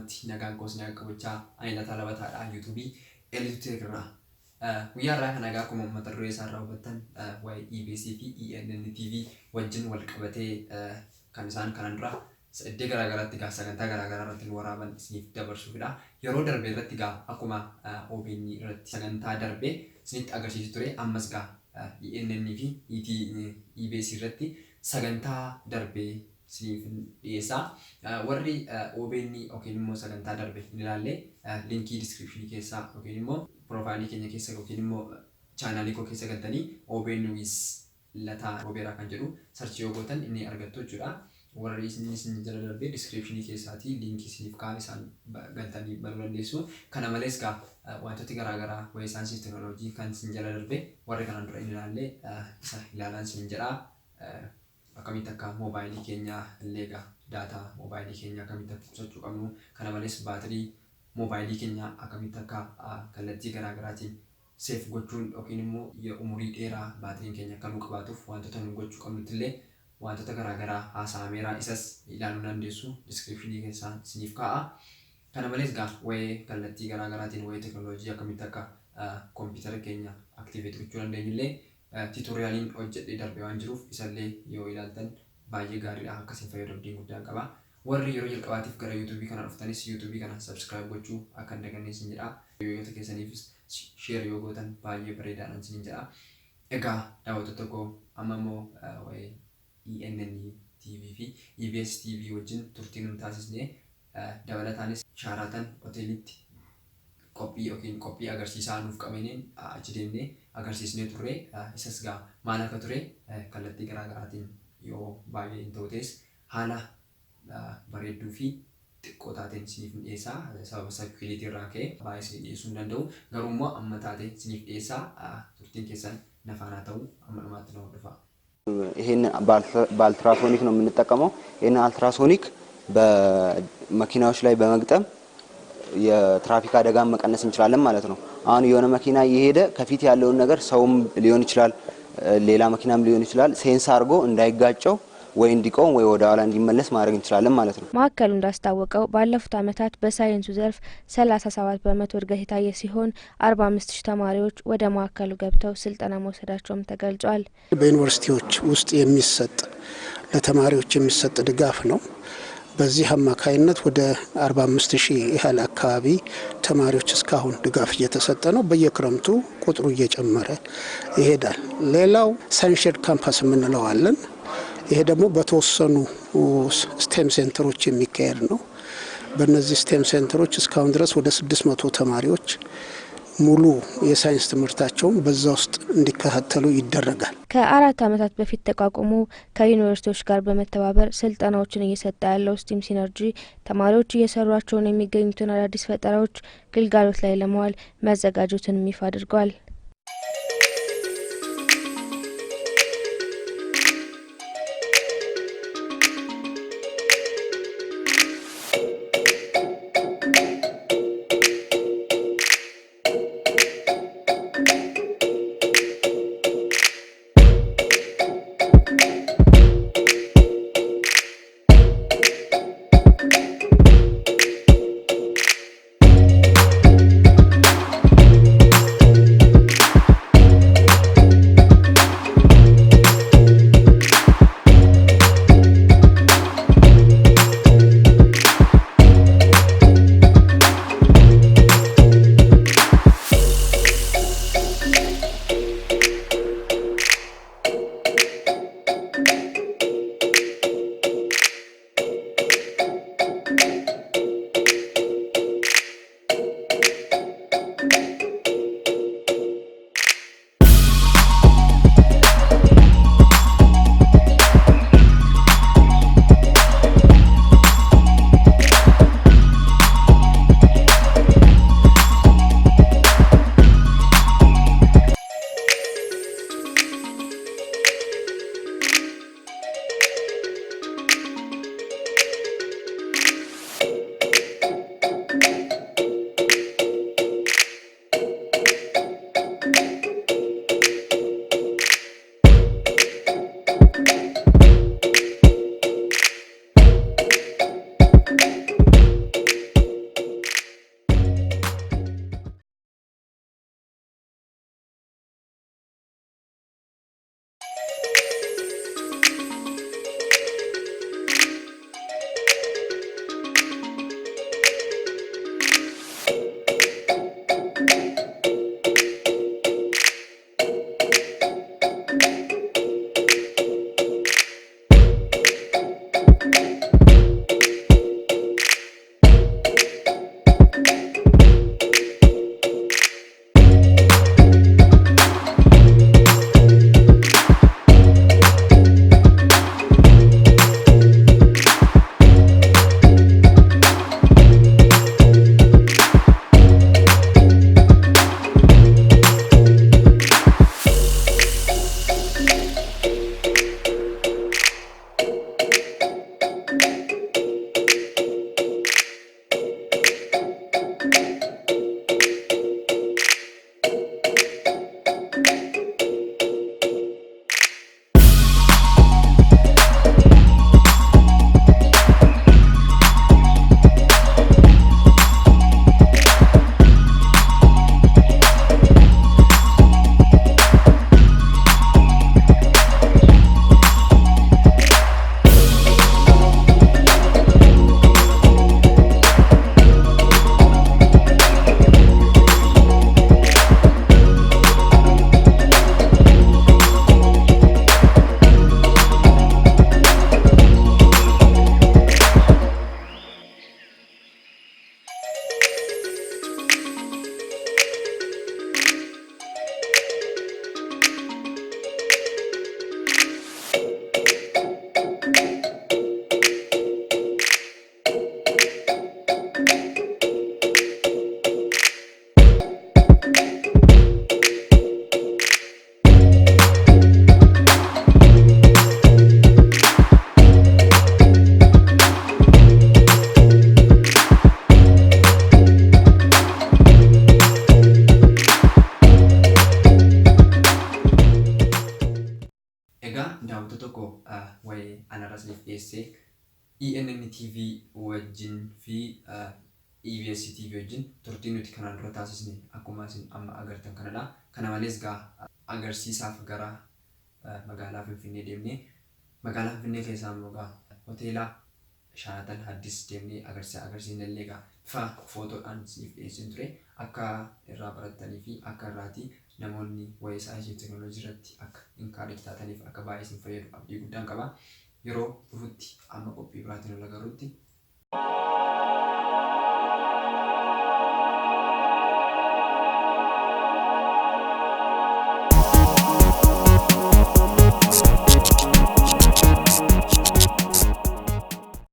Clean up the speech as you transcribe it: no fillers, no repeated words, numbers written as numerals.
Akkanumatti nagaan koosni akka gochaa ani lataa labataadha YouTube Elitegra. Guyyaa irraa kan nagaa akkuma mata duree isaa irraa hubattan waa'ee EBS fi ENN TV wajjin wal qabatee kan isaan kanan dura iddoo garaagaraatti sagantaa garaagaraa irratti waraaban isiniif dabarsuufidha. Yeroo darbe irratti akkuma OBN irratti sagantaa darbe isinitti agarsiisu ture. Ammas ENN fi EBS irratti sagantaa darbe isiniif dhiyeessa. Warri OBN yookiin immoo sagantaa darbe hin ilaalle linkii description keessaa yookiin immoo profaayilii keenya keessa yookiin immoo chaanaalii koo keessa galtanii OBN with Lataa Robeeraa kan jedhu sarchii yoo gootan inni argattu jechuudha. Warri isin jala darbe description keessaatii linkii isiniif kaan isaan galtanii baruu dandeessu. Kana malees wantooti garaagaraa waa'ee saayinsii teknooloojii kan isin jala darbe warri kanaan dura hin ilaalle isa ilaalan isin jedha. Akkamitti akka moobaayilii keenya illee daataa moobaayilii keenya akkamitti akka qusachuu qabnu. Kana malees baatirii moobaayilii keenya akkamitti akka kallattii garaagaraatiin seef gochuun yookiin immoo umurii dheeraa baatiriin keenya akka nu qabaatuuf wantoota nu gochuu qabnutti illee wantoota garaagaraa haasa'ameera isas ilaaluu dandeessu. Description keessaan isiniif kaa'a. Kana malees waa'ee kallattii garaagaraatiin waa'ee teknooloojii akkamitti akka kompiitara keenya aktiveet gochuu dandeenyu illee tutoriyaaliin hojjedhee darbee waan jiruuf isallee yoo ilaaltan baay'ee gaariidha. Akkasiin fayyadamtiin guddaan qaba. Warri yeroo jalqabaatiif gara YouTube kana dhuftanis YouTube kana subscribe gochuu akka hin dagannee isin jedha. Hiriyoota keessaniifis share yoo gootan baay'ee bareedaadhaan isin jedha. Egaa daawwattoota koo amma immoo waa'ee ENN TV fi EBS TV wajjin turtii nu taasisnee dabalataanis Shaaraatan hoteelitti qophii agarsiisaa nuuf qabaniin achi deemnee agarsiisnee turre. Isas maal akka ture kallattii garaagaraatiin yoo baay'ee hin ta'utees haala bareedduu fi xiqqoo taateen isiniif dhiyeessaa. Sababa sakkiliitii irraa ka'e baay'ee isin dhiyeessuu hin danda'u. Garuu immoo amma taatee isiniif dhiyeessaa. Turtiin keessan nafaanaa ta'uu amma dhumaatti na hordofa. ይሄን በአልትራሶኒክ ነው የምንጠቀመው። ይሄን አልትራሶኒክ በመኪናዎች ላይ በመግጠም የትራፊክ አደጋን መቀነስ እንችላለን ማለት ነው። አሁን የሆነ መኪና እየሄደ ከፊት ያለውን ነገር ሰውም ሊሆን ይችላል ሌላ መኪናም ሊሆን ይችላል ሴንስ አድርጎ እንዳይጋጨው ወይ እንዲቆም ወይ ወደ ኋላ እንዲመለስ ማድረግ እንችላለን ማለት ነው። ማዕከሉ እንዳስታወቀው ባለፉት ዓመታት በሳይንሱ ዘርፍ 37% እድገት የታየ ሲሆን 45000 ተማሪዎች ወደ ማዕከሉ ገብተው ስልጠና መውሰዳቸውም ተገልጿል። በዩኒቨርሲቲዎች ውስጥ የሚሰጥ ለተማሪዎች የሚሰጥ ድጋፍ ነው። በዚህ አማካይነት ወደ 45000 ያህል አካባቢ ተማሪዎች እስካሁን ድጋፍ እየተሰጠ ነው። በየክረምቱ ቁጥሩ እየጨመረ ይሄዳል። ሌላው ሳይንሼድ ካምፓስ የምንለው አለን። ይሄ ደግሞ በተወሰኑ ስቴም ሴንተሮች የሚካሄድ ነው። በእነዚህ ስቴም ሴንተሮች እስካሁን ድረስ ወደ 600 ተማሪዎች ሙሉ የሳይንስ ትምህርታቸውን በዛ ውስጥ እንዲከታተሉ ይደረጋል። ከ4 ዓመታት በፊት ተቋቁሞ ከዩኒቨርሲቲዎች ጋር በመተባበር ስልጠናዎችን እየሰጠ ያለው ስቲም ሲነርጂ ተማሪዎች እየሰሯቸው የሚገኙትን አዳዲስ ፈጠራዎች ግልጋሎት ላይ ለማዋል መዘጋጀቱን ይፋ አድርጓል። ENN TV wajjin fi EBS TV wajjin turtii nuti kanaan dura taasisne akkuma isin amma agartan kanadha. Kana malees gaa agarsiisaaf gara magaalaa Finfinnee deemnee magaalaa Finfinnee keessaa immoo gaa hoteela Sharaton Haddis deemnee agarsiisne illee gaa bifa footoodhaan siif dhiyeessin ture akka irraa barattanii fi akka irraati namoonni waa'ee saayinsii teekinooloojii irratti akka inkaadhii taataniif akka baay'ee isin fayyadu abdii guddaan qaba. Yeroo dhufutti amma qophii biraatiin wal agarruutti.